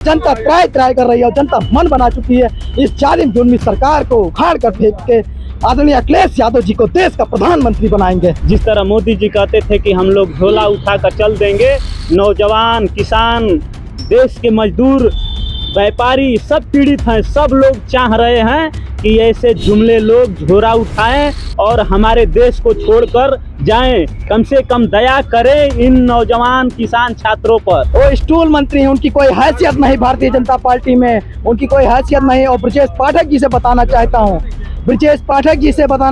जनता त्राय कर रही है और जनता मन बना चुकी है इस जालिम जुल्मी सरकार को उखाड़ कर फेंक के आदरणीय अखिलेश यादव जी को देश का प्रधानमंत्री बनाएंगे। जिस तरह मोदी जी कहते थे कि हम लोग झोला उठाकर चल देंगे, नौजवान, किसान, देश के मजदूर, व्यापारी सब पीड़ित हैं। सब लोग चाह रहे हैं कि ऐसे जुमले लोग झोला उठाएं और हमारे देश को छोड़कर जाएं। कम से कम दया करें इन नौजवान किसान छात्रों पर। वो स्टूल मंत्री हैं, उनकी कोई हैसियत नहीं भारतीय जनता पार्टी में, उनकी कोई हैसियत नहीं। और ब्रजेश पाठक जी से बताना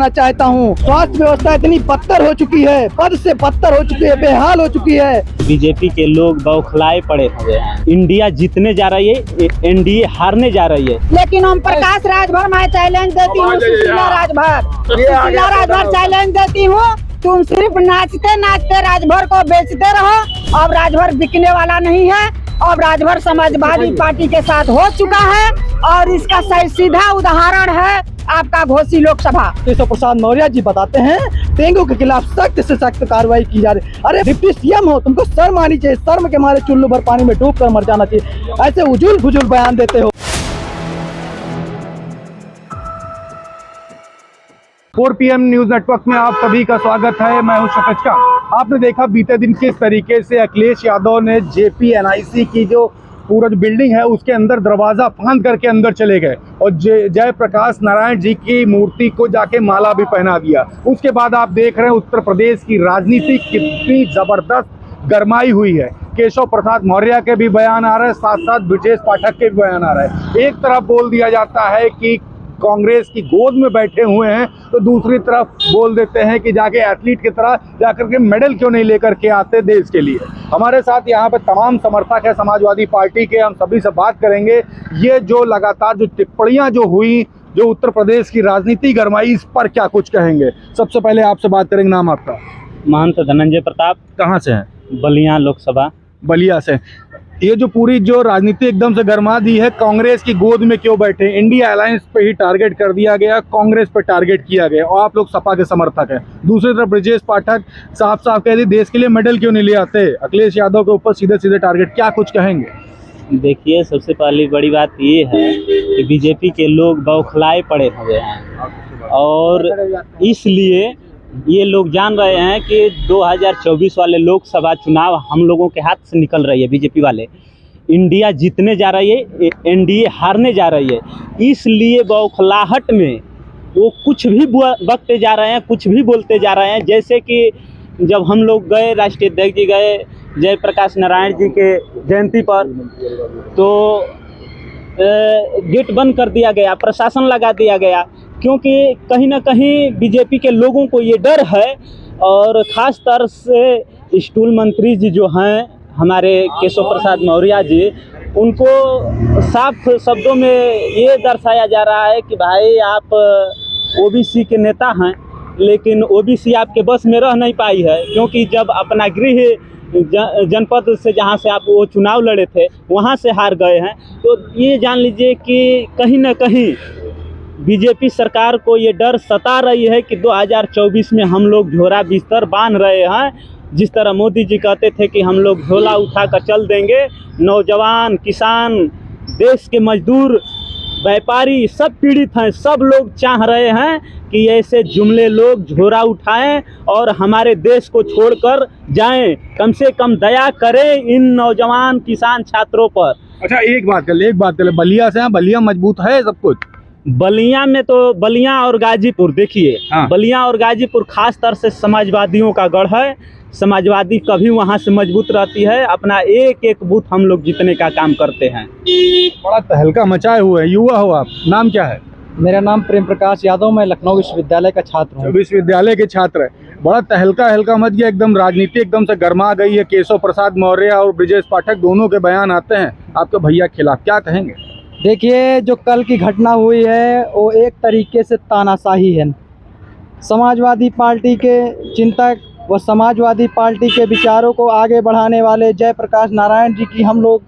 चाहता हूँ, स्वास्थ्य व्यवस्था इतनी बदतर हो चुकी है, पद से बदतर हो चुकी है, बेहाल हो चुकी है। बीजेपी के लोग बौखलाए पड़े हुए हैं। इंडिया जीतने जा रही है, एनडीए हारने जा रही है। लेकिन ओम प्रकाश राजभर मैं चैलेंज देती हूँ, सुशीला राजभर चैलेंज देती हूँ। तुम सिर्फ नाचते नाचते राजभर को बेचते रहो। अब राजभर बिकने वाला नहीं है। अब राजभर समाजवादी पार्टी के साथ हो चुका है और इसका सही सीधा उदाहरण है आपका घोसी लोकसभा। केशव प्रसाद मौर्य जी बताते हैं डेंगू के खिलाफ सख्त से सख्त कार्रवाई की जा रही। अरे डिप्टी सीएम हो, तुमको शर्म आनी चाहिए। शर्म के मारे चुल्लू भर पानी में डूब कर मर जाना चाहिए। ऐसे उजुल फुजुल बयान देते हो। 4 PM न्यूज नेटवर्क में आप सभी का स्वागत है। मैं हूं शफेज खान। आपने देखा बीते दिन किस तरीके से अखिलेश यादव ने JPNIC की जो पूरा जो बिल्डिंग है उसके अंदर दरवाज़ा फांद करके अंदर चले गए और जयप्रकाश नारायण जी की मूर्ति को जाके माला भी पहना दिया। उसके बाद आप देख रहे हैं उत्तर प्रदेश की राजनीति कितनी ज़बरदस्त गरमाई हुई है। केशव प्रसाद मौर्य के भी बयान आ रहे हैं, साथ साथ ब्रजेश पाठक के भी बयान आ रहे हैं। एक तरफ बोल दिया जाता है कि कांग्रेस की गोद में बैठे हुए हैं, तो दूसरी तरफ बोल देते हैं कि जाके एथलीट की तरह जाकर के मेडल क्यों नहीं लेकर के आते देश के लिए। हमारे साथ यहाँ पे तमाम समर्थक है समाजवादी पार्टी के, हम सभी से बात करेंगे। ये जो लगातार जो टिप्पणियाँ जो हुई, जो उत्तर प्रदेश की राजनीति गरमाई, इस पर क्या कुछ कहेंगे? सबसे पहले आपसे बात करेंगे, नाम आपका? महंत धनंजय प्रताप। कहाँ से हैं? बलिया लोकसभा। बलिया से। ये जो पूरी जो राजनीति एकदम से गरमा दी है, कांग्रेस की गोद में क्यों बैठे? इंडिया अलायंस पे ही टारगेट कर दिया गया, कांग्रेस पे टारगेट किया गया और आप लोग सपा के समर्थक हैं। दूसरी तरफ ब्रजेश पाठक साफ साफ कह दी देश के लिए मेडल क्यों नहीं ले आते? अखिलेश यादव के ऊपर सीधे सीधे टारगेट, क्या कुछ कहेंगे? देखिए, सबसे पहली बड़ी बात ये है कि बीजेपी के लोग बौखलाए पड़े हुए हैं और इसलिए ये लोग जान रहे हैं कि 2024 वाले लोकसभा चुनाव हम लोगों के हाथ से निकल रही है। बीजेपी वाले, इंडिया जीतने जा रही है, एनडीए हारने जा रही है। इसलिए बौखलाहट में वो कुछ भी बकते जा रहे हैं, कुछ भी बोलते जा रहे हैं। जैसे कि जब हम लोग गए, राष्ट्रीय अध्यक्ष जी गए जयप्रकाश नारायण जी के जयंती पर, तो गेट बंद कर दिया गया, प्रशासन लगा दिया गया, क्योंकि कहीं ना कहीं बीजेपी के लोगों को ये डर है। और ख़ास तौर से स्टूल मंत्री जी जो हैं हमारे केशव प्रसाद मौर्य जी, उनको साफ शब्दों में ये दर्शाया जा रहा है कि भाई आप ओबीसी के नेता हैं, लेकिन ओबीसी आपके बस में रह नहीं पाई है, क्योंकि जब अपना गृह जनपद से जहाँ से आप वो चुनाव लड़े थे वहाँ से हार गए हैं। तो ये जान लीजिए कि कहीं ना कहीं बीजेपी सरकार को ये डर सता रही है कि 2024 में हम लोग झोला बिस्तर बांध रहे हैं। जिस तरह मोदी जी कहते थे कि हम लोग झोला उठाकर चल देंगे, नौजवान, किसान, देश के मजदूर, व्यापारी सब पीड़ित हैं। सब लोग चाह रहे हैं कि ऐसे जुमले लोग झोला उठाएं और हमारे देश को छोड़कर जाएं। कम से कम दया करें इन नौजवान किसान छात्रों पर। अच्छा, एक बात कर ले, बलिया से हैं, बलिया मजबूत है सब कुछ। बलिया में तो बलिया और गाजीपुर देखिए, बलिया और गाजीपुर खास तौर से समाजवादियों का गढ़ है। समाजवादी कभी वहाँ से मजबूत रहती है। अपना एक एक बूथ हम लोग जीतने का काम करते हैं। बड़ा तहलका मचाए हुए हैं। युवा हो आप, नाम क्या है? मेरा नाम प्रेम प्रकाश यादव, मैं लखनऊ विश्वविद्यालय का छात्र हूँ। विश्वविद्यालय के छात्र है। बड़ा तहलका मच गया, एकदम राजनीति एकदम से गर्मा गई है। केशव प्रसाद मौर्य और ब्रजेश पाठक दोनों के बयान आते हैं आपके भैया के खिलाफ, क्या कहेंगे? देखिए, जो कल की घटना हुई है वो एक तरीके से तानाशाही है। समाजवादी पार्टी के चिंतक व समाजवादी पार्टी के विचारों को आगे बढ़ाने वाले जयप्रकाश नारायण जी की हम लोग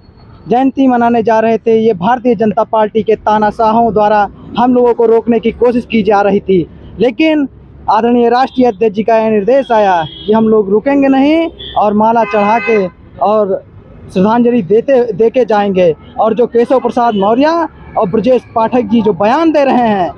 जयंती मनाने जा रहे थे। ये भारतीय जनता पार्टी के तानाशाहों द्वारा हम लोगों को रोकने की कोशिश की जा रही थी, लेकिन आदरणीय राष्ट्रीय अध्यक्ष जी का यह निर्देश आया कि हम लोग रुकेंगे नहीं और माला चढ़ा के और श्रद्धांजलि दे के जाएंगे। और जो केशव प्रसाद मौर्य और ब्रजेश पाठक जी जो बयान दे रहे हैं,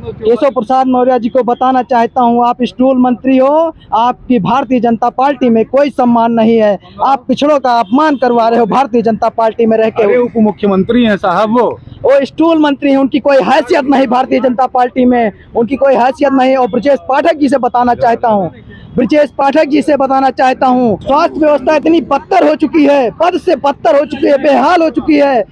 केशव प्रसाद मौर्य जी को बताना चाहता हूं, आप स्टूल मंत्री हो, आपकी भारतीय जनता पार्टी में कोई सम्मान नहीं है, आप पिछड़ों का अपमान करवा रहे हो भारतीय जनता पार्टी में रह के। उप मुख्यमंत्री हैं साहब, वो स्टूल मंत्री हैं, उनकी कोई हैसियत नहीं भारतीय जनता पार्टी में, उनकी कोई हैसियत नहीं। और ब्रजेश पाठक जी से बताना चाहता हूँ, ब्रजेश पाठक जी से बताना चाहता हूँ, स्वास्थ्य व्यवस्था इतनी बदतर हो चुकी है, पद से बदतर हो चुकी है, बेहाल हो चुकी है,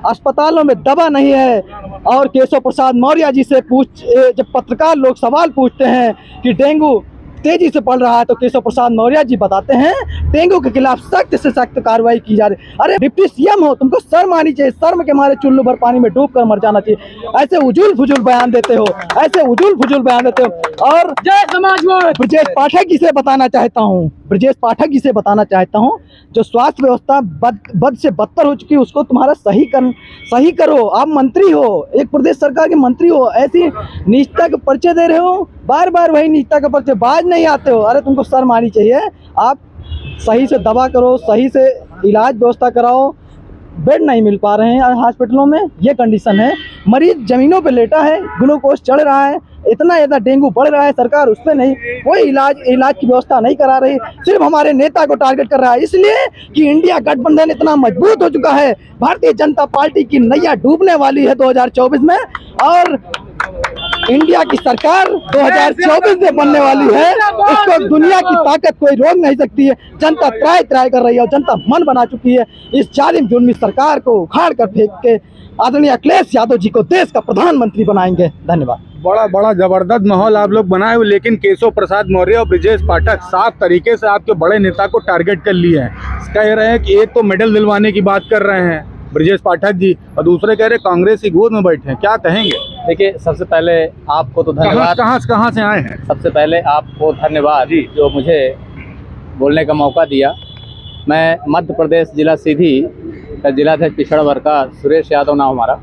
अस्पतालों में दवा नहीं है। और केशव प्रसाद मौर्य जी से जब पत्रकार लोग सवाल पूछते हैं कि डेंगू तेजी से बढ़ रहा है, तो केशव प्रसाद मौर्य जी बताते हैं डेंगू के खिलाफ सख्त से सख्त कार्रवाई की जा रही है। अरे डिप्टी सीएम हो, तुमको शर्म आनी चाहिए, शर्म के मारे चुल्लू भर पानी में डूब कर मर जाना चाहिए। ऐसे उजुल फुजुल बयान देते हो, ऐसे उजुल फुजुल बयान देते हो। और जय समाजवाद ब्रजेश पाठक जी से बताना चाहता हूँ, ब्रजेश पाठक जी से बताना चाहता हूँ, जो स्वास्थ्य व्यवस्था बद से बदतर हो चुकी है, उसको तुम्हारा सही करो। आप मंत्री हो, एक प्रदेश सरकार के मंत्री हो, ऐसी निजता के परिचय दे रहे हो, बार बार वही निजता का परिचय, बाज नहीं आते हो। अरे तुमको शर्म आनी चाहिए, आप सही से दवा करो, सही से इलाज व्यवस्था कराओ। बेड नहीं मिल पा रहे हैं हॉस्पिटलों में, ये कंडीशन है, मरीज जमीनों पे लेटा है, ग्लूकोज चढ़ रहा है, इतना डेंगू बढ़ रहा है, सरकार उस पर नहीं कोई इलाज की व्यवस्था नहीं करा रही, सिर्फ हमारे नेता को टारगेट कर रहा है। इसलिए कि इंडिया गठबंधन इतना मजबूत हो चुका है, भारतीय जनता पार्टी की नैया डूबने वाली है 2024 में, और इंडिया की सरकार 2024 में बनने वाली है। उसको दुनिया की ताकत कोई रोक नहीं सकती है। जनता त्राय कर रही है और जनता मन बना चुकी है। इस जालिम जुल्मी सरकार को उखाड़ कर फेंक के आदरणीय अखिलेश यादव जी को देश का प्रधानमंत्री बनाएंगे। धन्यवाद। बड़ा जबरदस्त माहौल आप लोग बनाए हुए, लेकिन केशव प्रसाद मौर्य और ब्रजेश पाठक साफ तरीके से आपके बड़े नेता को टारगेट कर लिए हैं। कह रहे हैं कि एक तो मेडल दिलवाने की बात कर रहे हैं ब्रजेश पाठक जी, और दूसरे कह रहे कांग्रेस की गोद में बैठे हैं। क्या कहेंगे? देखिए, सबसे पहले आपको तो धन्यवाद। कहाँ से आए हैं? सबसे पहले आपको धन्यवाद जी, जो मुझे बोलने का मौका दिया। मैं मध्य प्रदेश जिला सीधी का जिलाध्यक्ष पिछड़ा वर्ग का सुरेश यादव नाम हमारा।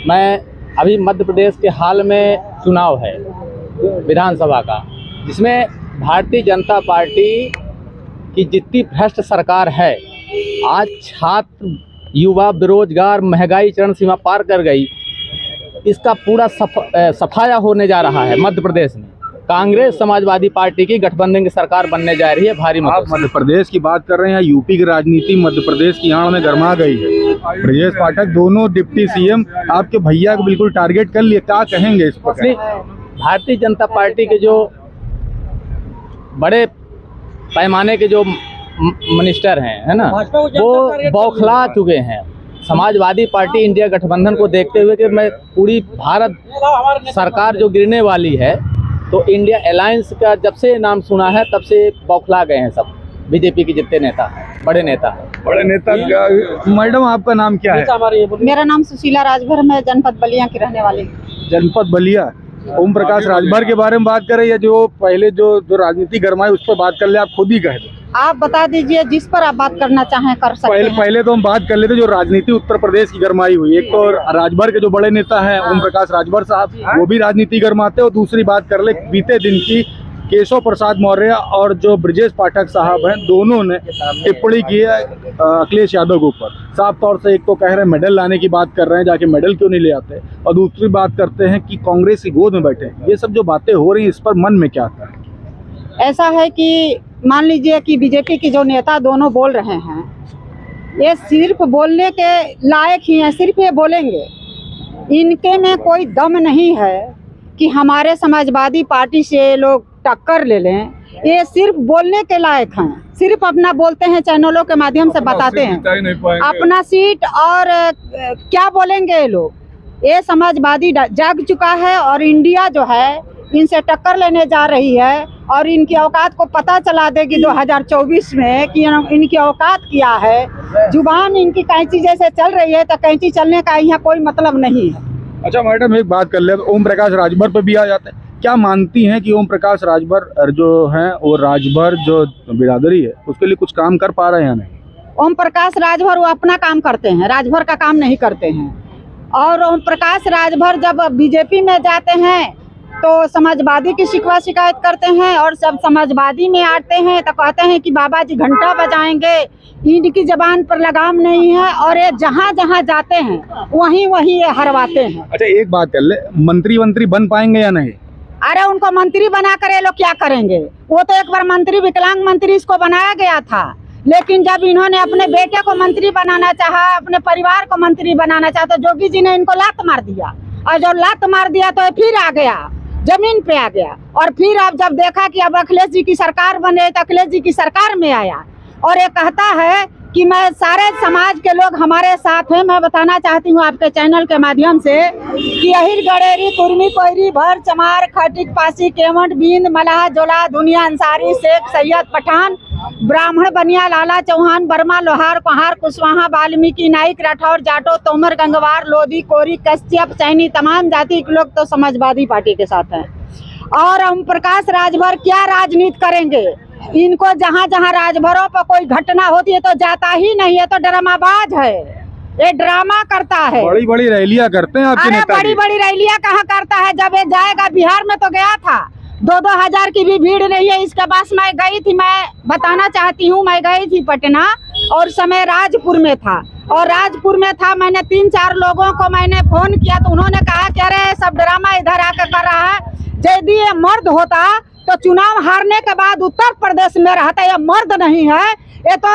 मैं अभी मध्य प्रदेश के हाल में चुनाव है विधानसभा का, जिसमें भारतीय जनता पार्टी की जितनी भ्रष्ट सरकार है, आज छात्र युवा बेरोजगार, महंगाई चरण सीमा पार कर गई, इसका पूरा सफाया होने जा रहा है मध्य प्रदेश में। कांग्रेस समाजवादी पार्टी की गठबंधन की सरकार बनने जा रही है भारी मतों से। मध्य प्रदेश की बात कर रहे हैं, यूपी की राजनीति मध्य प्रदेश की आड़ में गरमा गई है। ब्रजेश पाठक दोनों डिप्टी सीएम आपके भैया को बिल्कुल टारगेट कर लिए, क्या कहेंगे इस पर? भारतीय जनता पार्टी के जो बड़े पैमाने के जो मिनिस्टर हैं, है ना, वो बौखला चुके हैं समाजवादी पार्टी इंडिया गठबंधन को देखते हुए कि मैं पूरी भारत सरकार जो गिरने वाली है, तो इंडिया अलायंस का जब से नाम सुना है तब से बौखला गए हैं सब बीजेपी के जितने नेता हैं, बड़े नेता। मैडम, आपका नाम क्या है? मेरा नाम सुशीला राजभर, मैं जनपद बलिया की रहने वाली। जनपद बलिया। ओम प्रकाश राजभर के बारे में बात करें या जो पहले जो राजनीति गरमाई उस पर बात कर ले? आप खुद ही कह दो, आप बता दीजिए, जिस पर आप बात करना चाहें कर सकते हैं। पहले तो हम बात कर लेते जो राजनीति उत्तर प्रदेश की गरमाई हुई। एक तो राजभर के जो बड़े नेता हैं ओम प्रकाश राजभर साहब, वो भी राजनीति गरमाते, और दूसरी बात कर ले बीते दिन की केशव प्रसाद मौर्य और जो ब्रजेश पाठक साहब हैं, दोनों ने टिप्पणी की है अखिलेश यादव के ऊपर। साफ तौर से एक तो कह रहे हैं मेडल लाने की बात कर रहे हैं, जाके मेडल क्यों नहीं ले आते, और दूसरी बात करते हैं कि कांग्रेस की गोद में बैठे। ये सब जो बातें हो रही हैं, इस पर मन में क्या आता है? ऐसा है कि मान लीजिए कि बीजेपी के जो नेता दोनों बोल रहे हैं, ये सिर्फ बोलने के लायक ही हैं, सिर्फ ये बोलेंगे, इनके में कोई दम नहीं है कि हमारे समाजवादी पार्टी से लोग टक्कर ले लें। ये सिर्फ बोलने के लायक हैं, सिर्फ अपना बोलते हैं, चैनलों के माध्यम से बताते हैं अपना सीट, और क्या बोलेंगे ये लोग। ये समाजवादी जाग चुका है और इंडिया जो है इनसे टक्कर लेने जा रही है, और इनकी औकात को पता चला देगी 2024 में कि इनकी औकात क्या है। जुबान इनकी कैंची जैसे चल रही है, तो कैंची चलने का यहाँ कोई मतलब नहीं है। अच्छा मैडम, एक बात कर ले, ओम प्रकाश राजभर पर भी आ जाते हैं। क्या मानती हैं कि ओम प्रकाश राजभर जो हैं, वो राजभर जो बिरादरी है उसके लिए कुछ काम कर पा रहे हैं या नहीं? ओम प्रकाश राजभर वो अपना काम करते हैं, राजभर का काम नहीं करते हैं। और ओम प्रकाश राजभर जब बीजेपी में जाते हैं तो समाजवादी की शिकवा शिकायत करते हैं, और सब समाजवादी में आते हैं तो कहते हैं कि बाबा जी घंटा बजाएंगे। इनकी जबान पर लगाम नहीं है, और ये जहाँ जहाँ जाते हैं वहीं वहीं ये हरवाते हैं। अच्छा एक बात कर ले, मंत्री बन पाएंगे या नहीं? अरे उनको मंत्री बना कर ये लोग क्या करेंगे? वो तो एक बार मंत्री, विकलांग मंत्री इसको बनाया गया था, लेकिन जब इन्होंने अपने बेटे को मंत्री बनाना चाहा, अपने परिवार को मंत्री बनाना चाहा, तो जोगी जी ने इनको लात मार दिया, और जब लात मार दिया तो फिर आ गया, जमीन पे आ गया। और फिर अब जब देखा कि अब अखिलेश जी की सरकार बने तो अखिलेश जी की सरकार में आया, और ये कहता है कि मैं सारे समाज के लोग हमारे साथ हैं। मैं बताना चाहती हूँ आपके चैनल के माध्यम से कि अहिर गडेरी, कुर्मी, कोयरी, भर, चमार, खटिक, पासी, केवट, बींद, मलाह, जोला, दुनिया, अंसारी, शेख, सैयद, पठान, ब्राह्मण, बनिया, लाला, चौहान, बर्मा, लोहार, कुहार, कुशवाहा, वाल्मीकि, नाइक, राठौर, जाटो, तोमर, गंगवार, लोधी, कोरी, कश्यप, सैनी, तमाम जाति के लोग तो समाजवादी पार्टी के साथ हैं। और ओम प्रकाश राजभर क्या राजनीति करेंगे? इनको जहाँ जहाँ राजभरों पर कोई घटना होती है तो जाता ही नहीं है, तो ड्रामाबाज है, ये ड्रामा करता है। बड़ी बड़ी रैलियां करते हैं आपके अरे नेता बड़ी जी। बड़ी रैलियां कहाँ करता है? जब ये जाएगा, बिहार में तो गया था, 2-2 हजार की भी भीड़ नहीं है। इसके पास मैं गई थी, मैं बताना चाहती हूँ, मैं गई थी पटना, और समय राजपुर में था, और राजपुर में था, मैंने 3-4 लोगों को मैंने फोन किया तो उन्होंने कहा कि अरे सब ड्रामा इधर आकर कर रहा है। यदि ये मर्द होता तो चुनाव हारने के बाद उत्तर प्रदेश में रहता, ये मर्द नहीं है, ये तो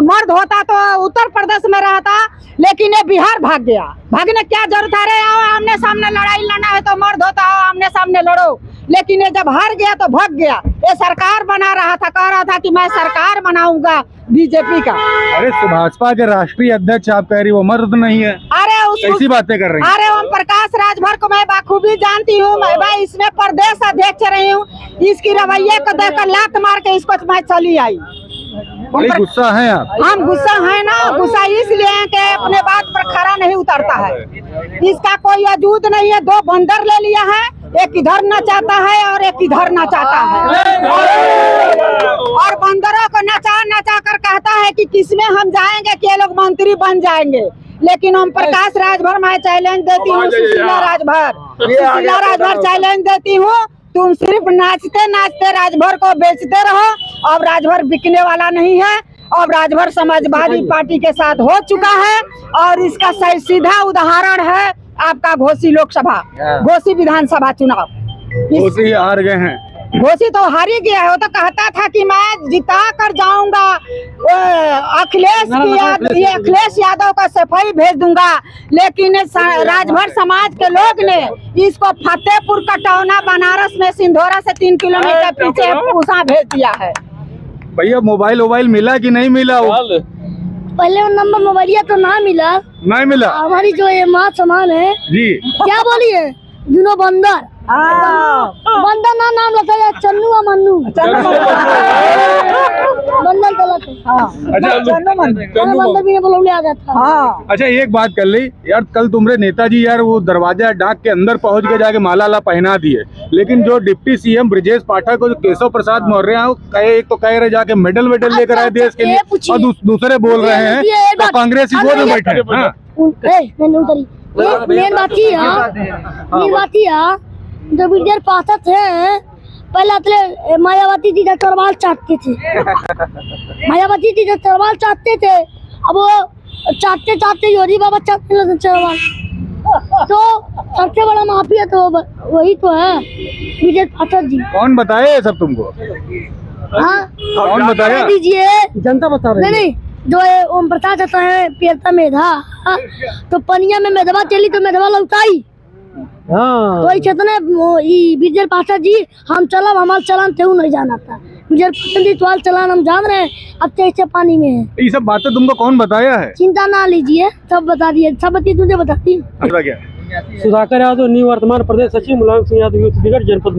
मर्द होता तो उत्तर प्रदेश में रहता, लेकिन ये बिहार भाग गया। भागने क्या जरूरत है? अरे आओ आमने सामने लड़ाई लड़ना है तो मर्द होता, आओ आमने सामने लड़ो। लेकिन ये जब हार गया तो भाग गया। ये सरकार बना रहा था, कह रहा था कि मैं सरकार बनाऊंगा बीजेपी का। अरे भाजपा के राष्ट्रीय अध्यक्ष आप कह रही वो मर्द नहीं है, अरे कैसी बातें कर रही हैं? अरे ओम प्रकाश राजभर को मैं बाखूबी जानती हूँ, मैं इसमें प्रदेश अध्यक्ष रही हूँ। इसकी रवैये को देखकर लात मार के इसको मैं चली आई। बड़ी गुस्सा है आप? हम गुस्सा है ना, गुस्सा इसलिए है कि अपने बात पर खरा नहीं उतरता है। इसका कोई वजूद नहीं है। 2 बंदर ले लिया है, एक इधर नचाता है और एक इधर नचाता है, और बंदरों को नचा नचा कर कहता है कि किसमें हम जाएंगे कि ये लोग मंत्री बन जाएंगे। लेकिन ओम प्रकाश राजभर मैं चैलेंज देती हूँ, सुशीला राजभर चैलेंज देती हूँ, तुम सिर्फ नाचते नाचते राजभर को बेचते रहो। अब राजभर बिकने वाला नहीं है, अब राजभर समाजवादी पार्टी के साथ हो चुका है, और इसका सही सीधा उदाहरण है आपका घोसी लोकसभा, घोसी विधानसभा चुनाव। घोसी हार गए हैं। घोसी तो हार ही गया है। वो तो कहता था कि मैं जिता कर जाऊंगा, अखिलेश यादव का सफाई भेज दूंगा, लेकिन राजभर समाज के लोग ने इसको फतेहपुर कटौना बनारस में सिंधोरा से 3 किलोमीटर पीछे पूसा भेज दिया है। भैया मोबाइल मिला कि नहीं मिला? पहले नंबर मोबाइलिया तो ना मिला, नहीं मिला। हमारी जो ये माँ सामान है जी, क्या बोली है, दोनों बंदर बंदर ना नाम लगता है, चन्नू और मन्नू बंदर गलत है। बंदर भी बोलने आ जाता। अच्छा एक बात कर ली यार, कल तुम्हारे नेताजी यार वो दरवाजा डाक के अंदर पहुंच के जाके माला पहना दिए, लेकिन जो डिप्टी सीएम ब्रजेश पाठक और केशव प्रसाद मौर्य हैं, एक तो कह रहे जाके मेडल लेकर आए देश के लिए, और दूसरे बोल रहे हैं तो कांग्रेस ही में बैठे। मेन बात है जो विजय पाठक है, पहले मायावती जी तरवाल चाटते थे, मायावती जी तरवाल चाटते थे, अब वो चाटते चाटते योगी बाबा चाटने लगे तरवाल। तो सबसे बड़ा माफिया तो वही तो है विजय पाठक जी। कौन बताया सब तुमको? हाँ कौन बताया? दीजिए, जनता बता रही है। नहीं जो ओम प्रकाश आता है पेरता मेधा, तो पनिया में मेधवा चली तो मेधवा लौटाई। हाँ, तो इतने विजय पाठक जी हम चलब, हमारा चलान थे नहीं जाना था। विजय पाठक जी सवाल चलान हम जान रहे हैं, अब कैसे पानी में है। ये सब बातें तुमको कौन बताया है? चिंता ना लीजिए, सब बता दिए, सब बच्ची तुझे बताती। क्या? सुधाकर यादव, निवर्तमान प्रदेश सचिव, मुलायम सिंह यादव, यूथ ब्रिगेड, जनपद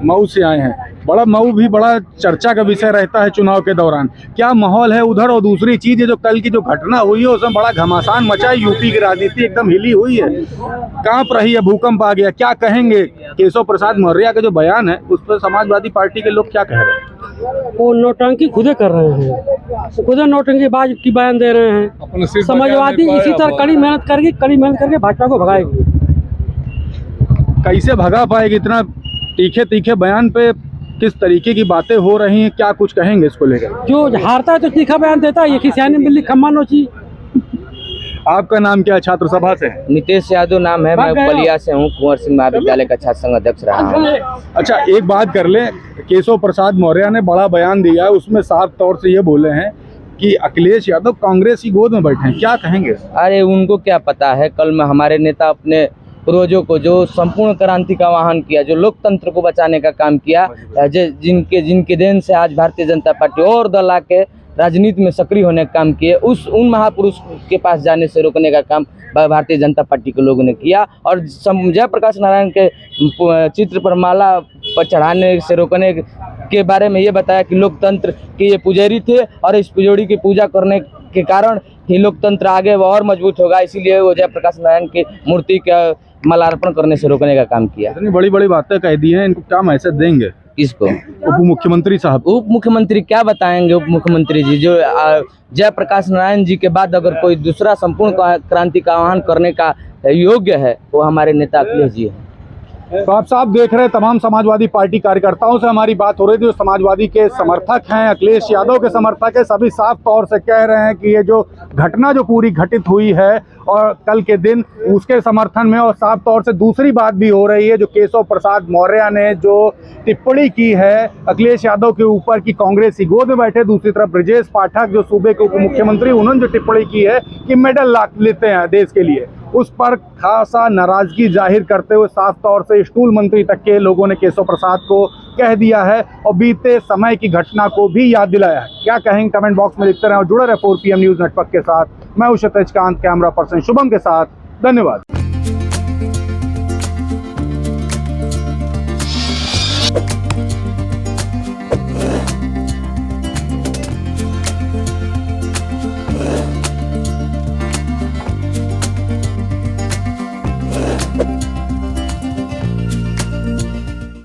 मऊ से आए हैं। मऊ भी बड़ा चर्चा का विषय रहता है चुनाव के दौरान। क्या माहौल है उधर? और दूसरी चीज है जो कल की जो घटना हुई है उसमें बड़ा घमासान मचा है, यूपी की राजनीति एकदम हिली हुई है, कांप रही है, भूकंप आ गया। क्या कहेंगे? केशव प्रसाद मौर्य का जो बयान है उस पर समाजवादी पार्टी के लोग क्या कह रहे हैं? वो नौटंकी खुदे कर रहे हैं, खुदे नौटंकी बाज की बयान दे रहे हैं। समाजवादी इसी तरह कड़ी मेहनत करके भाजपा को भगाएगी। कैसे भगा पाएगी? इतना तीखे तीखे बयान पे किस तरीके की बातें हो रही हैं, क्या कुछ कहेंगे इसको लेकर? जो हारता है तो तीखा बयान देता है, ये खिसियानी मिली खम्मा नोची। आपका नाम क्या है? छात्र सभा से हैं? नितेश यादव नाम है, मैं बलिया से हूँ, कुंवर सिंह महाविद्यालय का छात्र संघ अध्यक्ष रहा हूँ। अच्छा, एक बात कर ले, केशव प्रसाद मौर्य ने बड़ा बयान दिया है, उसमें साफ तौर से ये बोले हैं कि अखिलेश यादव कांग्रेस की गोद में बैठे हैं, क्या कहेंगे? अरे उनको क्या पता है, कल में हमारे नेता अपने पूर्वजों को जो संपूर्ण क्रांति का आह्वान किया, जो लोकतंत्र को बचाने का काम किया, जिनके देन से आज भारतीय जनता पार्टी और दल आके राजनीति में सक्रिय होने का काम किए, उन महापुरुष के पास जाने से रोकने का काम भारतीय जनता पार्टी के लोगों ने किया। और जयप्रकाश नारायण के चित्र पर माला पर चढ़ाने से रोकने के बारे में ये बताया कि लोकतंत्र के ये पुजारी थे और इस पुजारी की पूजा करने के कारण ही लोकतंत्र आगे और मजबूत होगा, इसीलिए वो जयप्रकाश नारायण की मूर्ति का मालार्पण करने से रोकने का काम किया। इतनी बड़ी बड़ी बातें कह दी हैं, इनको क्या मैसेज देंगे? किसको? उप मुख्यमंत्री साहब। उप मुख्यमंत्री क्या बताएंगे? उप मुख्यमंत्री जी जो जयप्रकाश नारायण जी के बाद अगर कोई दूसरा संपूर्ण क्रांति का आह्वान करने का योग्य है वो हमारे नेता अखिलेश जी हैं। तो आप साहब देख रहे हैं, तमाम समाजवादी पार्टी कार्यकर्ताओं से हमारी बात हो रही थी, जो समाजवादी के समर्थक हैं, अखिलेश यादव के समर्थक हैं, सभी साफ तौर से कह रहे हैं कि ये जो घटना जो पूरी घटित हुई है और कल के दिन उसके समर्थन में, और साफ तौर से दूसरी बात भी हो रही है, जो केशव प्रसाद मौर्य ने जो टिप्पणी की है अखिलेश यादव के ऊपर कि कांग्रेस की गोद में बैठे, दूसरी तरफ ब्रजेश पाठक जो सूबे के उप मुख्यमंत्री, उन्होंने जो टिप्पणी की है कि मेडल लेते हैं देश के लिए, उस पर खासा नाराजगी जाहिर करते हुए साफ तौर से स्कूल मंत्री तक के लोगों ने केशव प्रसाद को कह दिया है और बीते समय की घटना को भी याद दिलाया है। क्या कहेंगे कमेंट बॉक्स में लिखते रहें और जुड़े रहे 4 PM न्यूज़ नेटवर्क के साथ। मैं हूं क्षितिज कांत, कैमरा पर्सन शुभम के साथ। धन्यवाद।